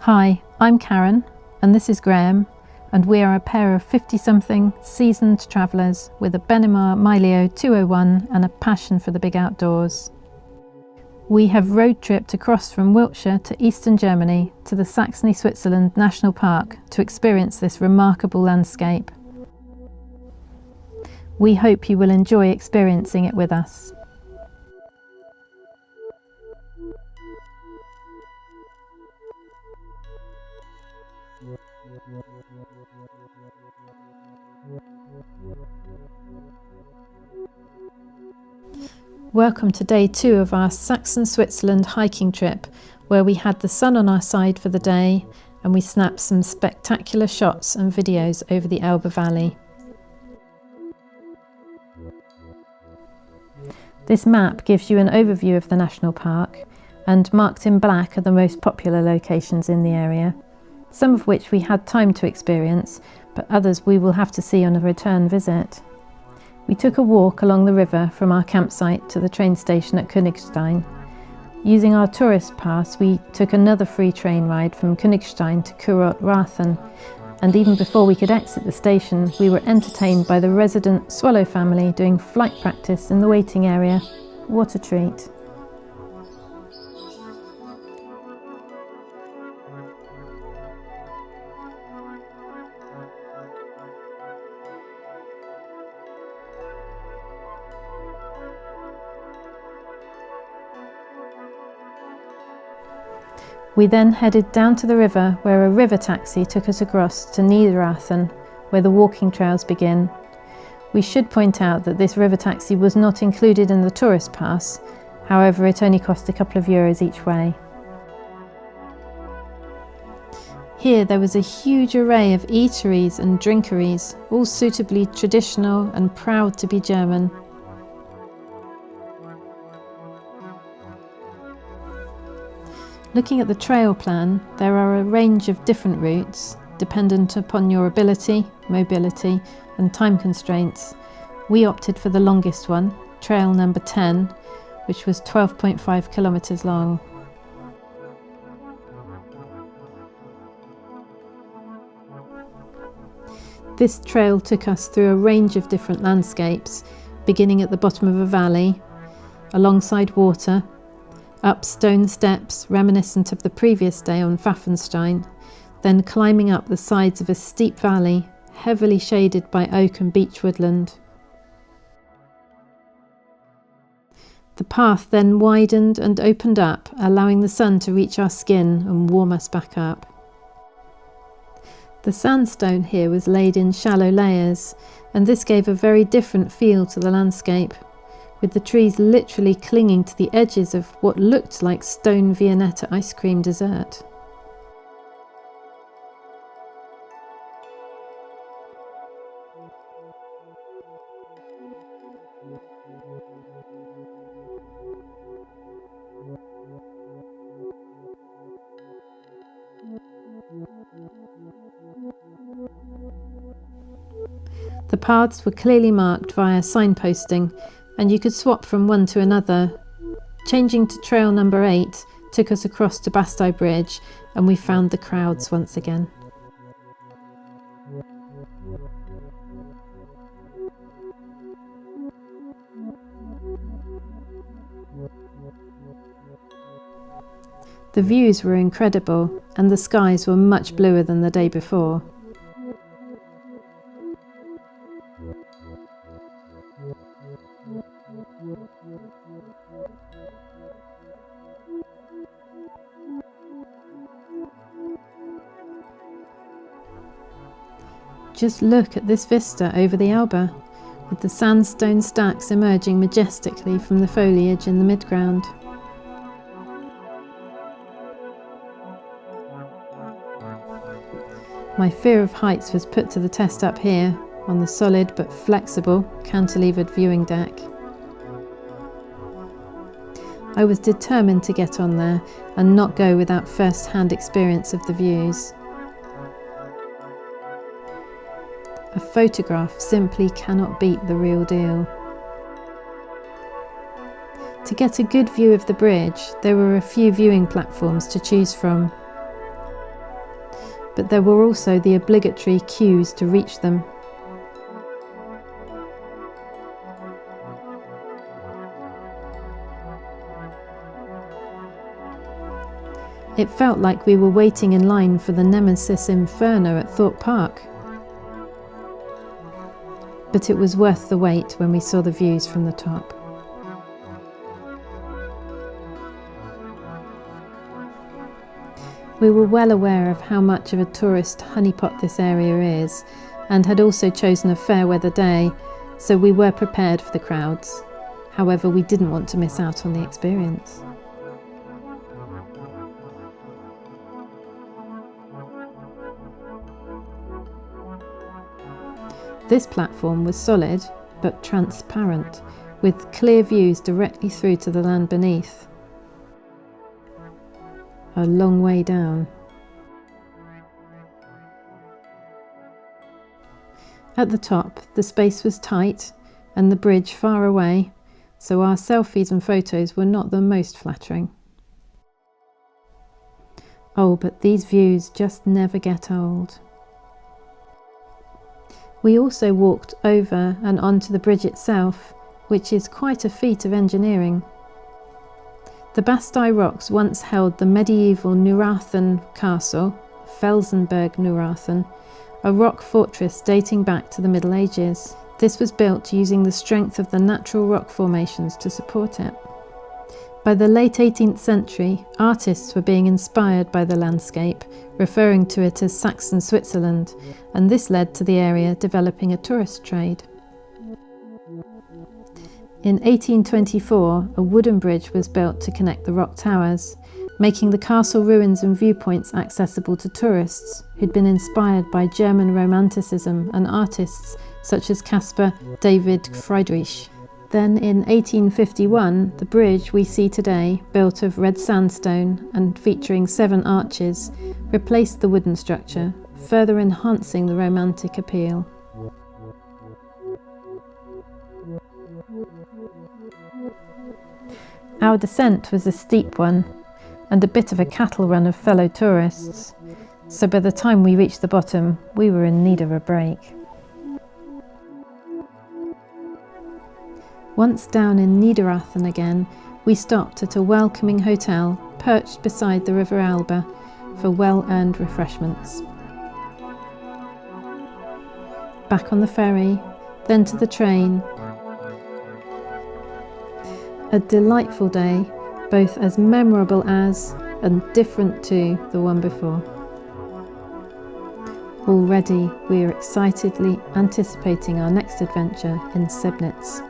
Hi, I'm Karen and this is Graham, and we are a pair of 50-something seasoned travellers with a Bennimar Miley 201 and a passion for the big outdoors. We have road tripped across from Wiltshire to eastern Germany to the Saxony Switzerland National Park to experience this remarkable landscape. We hope you will enjoy experiencing it with us. Welcome to day 2 of our Saxony Switzerland hiking trip, where we had the sun on our side for the day and we snapped some spectacular shots and videos over the Elbe Valley. This map gives you an overview of the national park, and marked in black are the most popular locations in the area, some of which we had time to experience, but others we will have to see on a return visit. We took a walk along the river from our campsite to the train station at Königstein. Using our tourist pass, we took another free train ride from Königstein to Kurort-Rathen, and even before we could exit the station, we were entertained by the resident swallow family doing flight practice in the waiting area. What a treat! We then headed down to the river, where a river taxi took us across to Niederrathen, where the walking trails begin. We should point out that this river taxi was not included in the tourist pass, however it only cost a couple of euros each way. Here there was a huge array of eateries and drinkeries, all suitably traditional and proud to be German. Looking at the trail plan, there are a range of different routes, dependent upon your ability, mobility and time constraints. We opted for the longest one, trail number 10, which was 12.5 kilometres long. This trail took us through a range of different landscapes, beginning at the bottom of a valley, alongside water, up stone steps reminiscent of the previous day on Pfaffenstein, then climbing up the sides of a steep valley, heavily shaded by oak and beech woodland. The path then widened and opened up, allowing the sun to reach our skin and warm us back up. The sandstone here was laid in shallow layers, and this gave a very different feel to the landscape, with the trees literally clinging to the edges of what looked like stone Viennetta ice cream dessert. The paths were clearly marked via signposting, and you could swap from one to another. Changing to trail number 8 took us across to Bastei Bridge, and we found the crowds once again. The views were incredible, and the skies were much bluer than the day before. Just look at this vista over the Elbe, with the sandstone stacks emerging majestically from the foliage in the midground. My fear of heights was put to the test up here, on the solid but flexible cantilevered viewing deck. I was determined to get on there and not go without first-hand experience of the views. A photograph simply cannot beat the real deal. To get a good view of the bridge, there were a few viewing platforms to choose from. but there were also the obligatory queues to reach them. It felt like we were waiting in line for the Nemesis Inferno at Thorpe Park. But it was worth the wait when we saw the views from the top. We were well aware of how much of a tourist honeypot this area is, and had also chosen a fair weather day, so we were prepared for the crowds. However, we didn't want to miss out on the experience. This platform was solid but transparent, with clear views directly through to the land beneath. A long way down. At the top, the space was tight and the bridge far away, so our selfies and photos were not the most flattering. Oh, but these views just never get old. We also walked over and onto the bridge itself, which is quite a feat of engineering. The Bastei Rocks once held the medieval Neurathen castle, Felsenberg Neurathen, a rock fortress dating back to the Middle Ages. This was built using the strength of the natural rock formations to support it. By the late 18th century, artists were being inspired by the landscape, referring to it as Saxony Switzerland, and this led to the area developing a tourist trade. In 1824, a wooden bridge was built to connect the rock towers, making the castle ruins and viewpoints accessible to tourists who'd been inspired by German Romanticism and artists such as Caspar David Friedrich. Then in 1851, the bridge we see today, built of red sandstone and featuring 7 arches, replaced the wooden structure, further enhancing the romantic appeal. Our descent was a steep one, and a bit of a cattle run of fellow tourists, so by the time we reached the bottom, we were in need of a break. Once down in Niederrathen again, we stopped at a welcoming hotel perched beside the River Elbe for well-earned refreshments. Back on the ferry, then to the train. A delightful day, both as memorable as and different to the one before. Already we are excitedly anticipating our next adventure in Sebnitz.